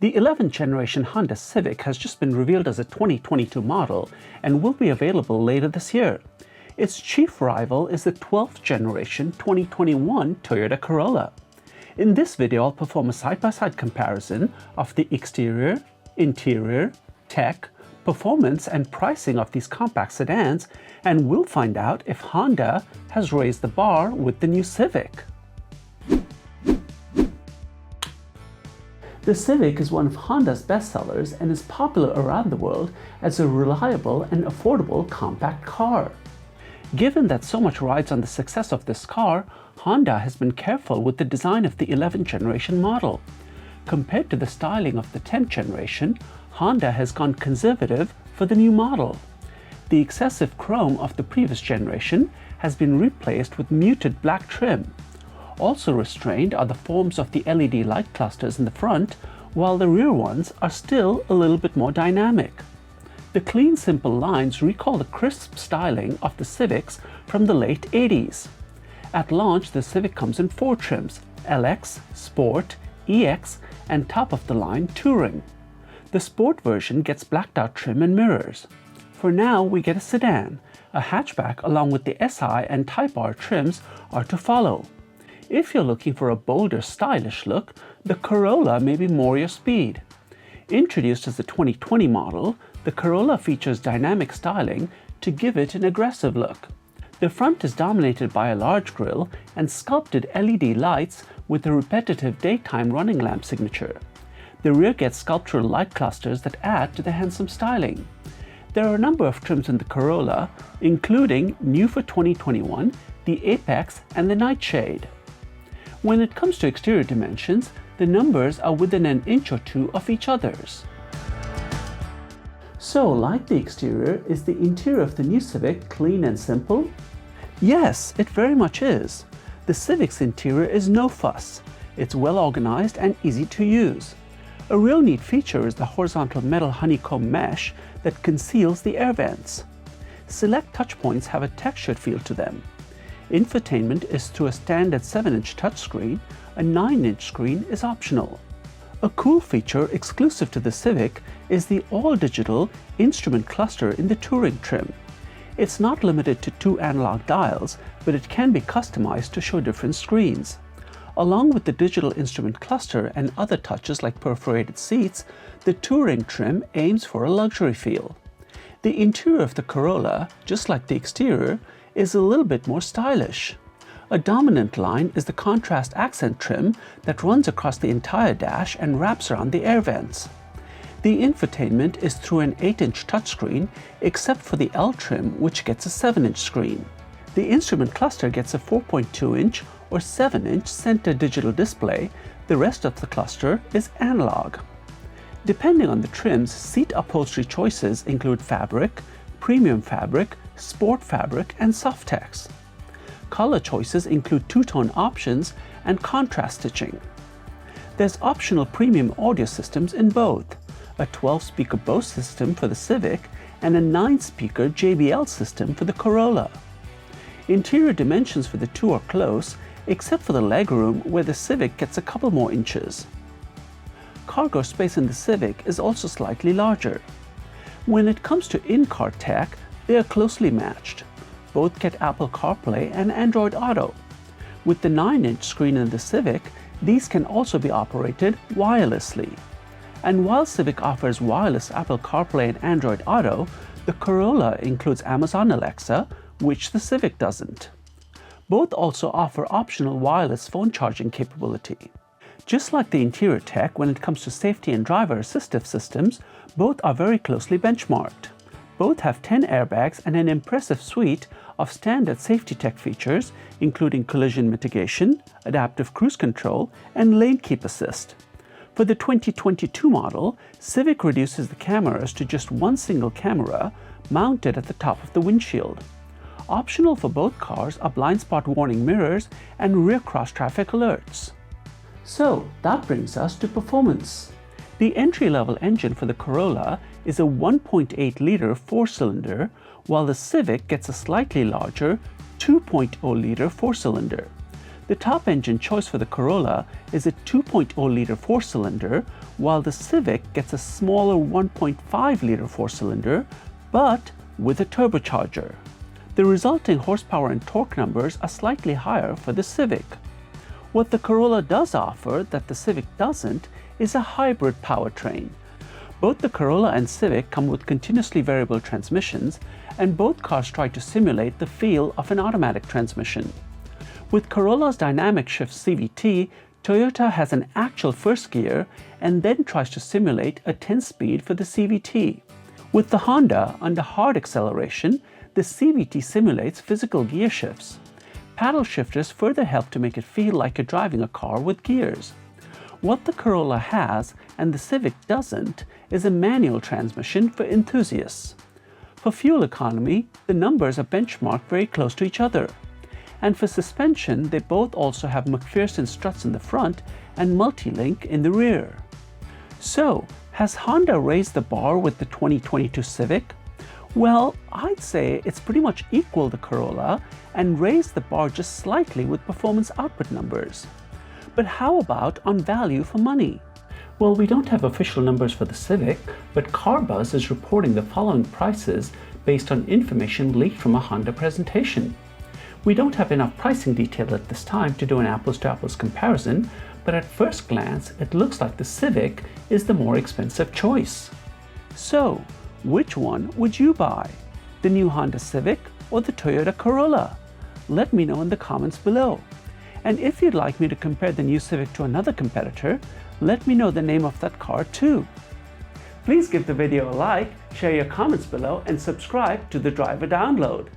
The 11th generation Honda Civic has just been revealed as a 2022 model and will be available later this year. Its chief rival is the 12th generation 2021 Toyota Corolla. In this video, I'll perform a side-by-side comparison of the exterior, interior, tech, performance and pricing of these compact sedans, and we'll find out if Honda has raised the bar with the new Civic. The Civic is one of Honda's bestsellers and is popular around the world as a reliable and affordable compact car. Given that so much rides on the success of this car, Honda has been careful with the design of the 11th generation model. Compared to the styling of the 10th generation, Honda has gone conservative for the new model. The excessive chrome of the previous generation has been replaced with muted black trim. Also restrained are the forms of the LED light clusters in the front, while the rear ones are still a little bit more dynamic. The clean, simple lines recall the crisp styling of the Civics from the late 80s. At launch, the Civic comes in 4 trims: LX, Sport, EX, and top-of-the-line Touring. The Sport version gets blacked-out trim and mirrors. For now, we get a sedan. A hatchback along with the SI and Type R trims are to follow. If you're looking for a bolder, stylish look, the Corolla may be more your speed. Introduced as a 2020 model, the Corolla features dynamic styling to give it an aggressive look. The front is dominated by a large grille and sculpted LED lights with a repetitive daytime running lamp signature. The rear gets sculptural light clusters that add to the handsome styling. There are a number of trims in the Corolla, including, new for 2021, the Apex and the Nightshade. When it comes to exterior dimensions, the numbers are within an inch or two of each other's. So, like the exterior, is the interior of the new Civic clean and simple? Yes, it very much is. The Civic's interior is no fuss. It's well organized and easy to use. A real neat feature is the horizontal metal honeycomb mesh that conceals the air vents. Select touchpoints have a textured feel to them. Infotainment is through a standard 7-inch touchscreen. A 9-inch screen is optional. A cool feature exclusive to the Civic is the all-digital instrument cluster in the Touring trim. It's not limited to 2 analog dials, but it can be customized to show different screens. Along with the digital instrument cluster and other touches like perforated seats, the Touring trim aims for a luxury feel. The interior of the Corolla, just like the exterior, is a little bit more stylish. A dominant line is the contrast accent trim that runs across the entire dash and wraps around the air vents. The infotainment is through an 8-inch touchscreen, except for the L trim, which gets a 7-inch screen. The instrument cluster gets a 4.2-inch or 7-inch center digital display. The rest of the cluster is analog. Depending on the trims, seat upholstery choices include fabric, premium fabric, sport fabric, and Softex. Color choices include two-tone options and contrast stitching. There's optional premium audio systems in both, a 12-speaker Bose system for the Civic and a 9-speaker JBL system for the Corolla. Interior dimensions for the two are close, except for the legroom where the Civic gets a couple more inches. Cargo space in the Civic is also slightly larger. When it comes to in-car tech, they are closely matched. Both get Apple CarPlay and Android Auto. With the 9-inch screen in the Civic, these can also be operated wirelessly. And while Civic offers wireless Apple CarPlay and Android Auto, the Corolla includes Amazon Alexa, which the Civic doesn't. Both also offer optional wireless phone charging capability. Just like the interior tech, when it comes to safety and driver assistive systems, both are very closely benchmarked. Both have 10 airbags and an impressive suite of standard safety tech features, including collision mitigation, adaptive cruise control, and lane keep assist. For the 2022 model, Civic reduces the cameras to just one single camera mounted at the top of the windshield. Optional for both cars are blind spot warning mirrors and rear cross-traffic alerts. So that brings us to performance. The entry-level engine for the Corolla is a 1.8-liter 4-cylinder, while the Civic gets a slightly larger 2.0-liter 4-cylinder. The top engine choice for the Corolla is a 2.0-liter 4-cylinder, while the Civic gets a smaller 1.5-liter four-cylinder, but with a turbocharger. The resulting horsepower and torque numbers are slightly higher for the Civic. What the Corolla does offer that the Civic doesn't is a hybrid powertrain. Both the Corolla and Civic come with continuously variable transmissions, and both cars try to simulate the feel of an automatic transmission. With Corolla's dynamic shift CVT, Toyota has an actual first gear and then tries to simulate a 10-speed for the CVT. With the Honda, under hard acceleration, the CVT simulates physical gear shifts. Paddle shifters further help to make it feel like you're driving a car with gears. What the Corolla has and the Civic doesn't is a manual transmission for enthusiasts. For fuel economy, the numbers are benchmarked very close to each other. And for suspension, they both also have McPherson struts in the front and multi-link in the rear. So, has Honda raised the bar with the 2022 Civic? Well, I'd say it's pretty much equaled the Corolla and raised the bar just slightly with performance output numbers. But how about on value for money? Well, we don't have official numbers for the Civic, but CarBuzz is reporting the following prices based on information leaked from a Honda presentation. We don't have enough pricing detail at this time to do an apples-to-apples comparison, but at first glance, it looks like the Civic is the more expensive choice. So, which one would you buy? The new Honda Civic or the Toyota Corolla? Let me know in the comments below. And if you'd like me to compare the new Civic to another competitor, let me know the name of that car too. Please give the video a like, share your comments below, and subscribe to the Driver Download.